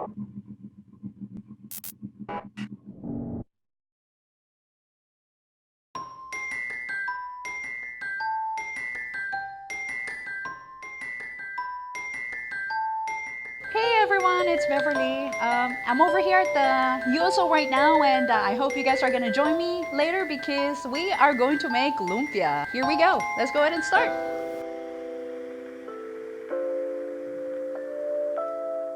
Hey everyone, it's Beverly. I'm over here at the USO right now, and I hope you guys are gonna join me later because we are going to make lumpia. Here we go. Let's go ahead and start.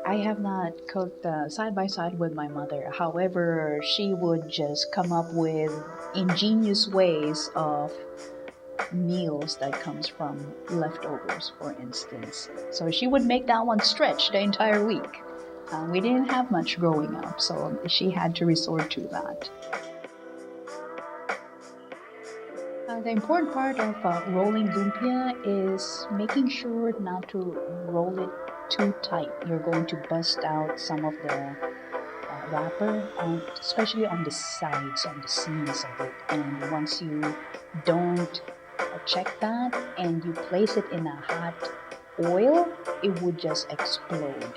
I have not cooked side by side with my mother. However, she would just come up with ingenious ways of meals that comes from leftovers, for instance. So she would make that one stretch the entire week. We didn't have much growing up, so she had to resort to that. The important part of rolling lumpia is making sure not to roll it too tight. You're going to bust out some of the wrapper, especially on the sides, on the seams of it. And once you don't check that and you place it in a hot oil, it would just explode.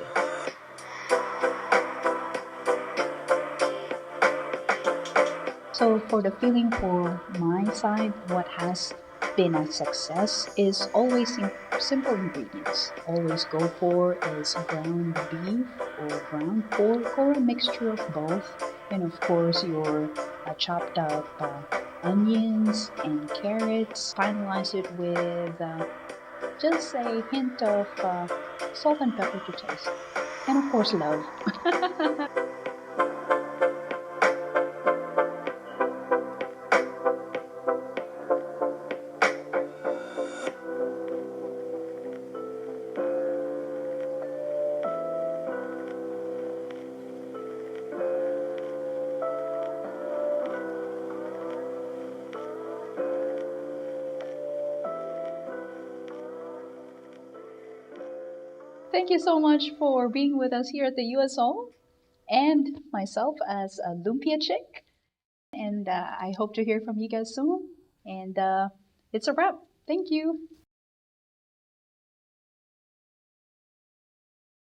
So for the filling for my side, what has been a success is always simple ingredients. Always go for is ground beef or ground pork or a mixture of both. And of course your chopped up onions and carrots. Finalize it with just a hint of salt and pepper to taste. And of course love. Thank you so much for being with us here at the USO and myself as a Lumpia Chick. And I hope to hear from you guys soon. And it's a wrap. Thank you.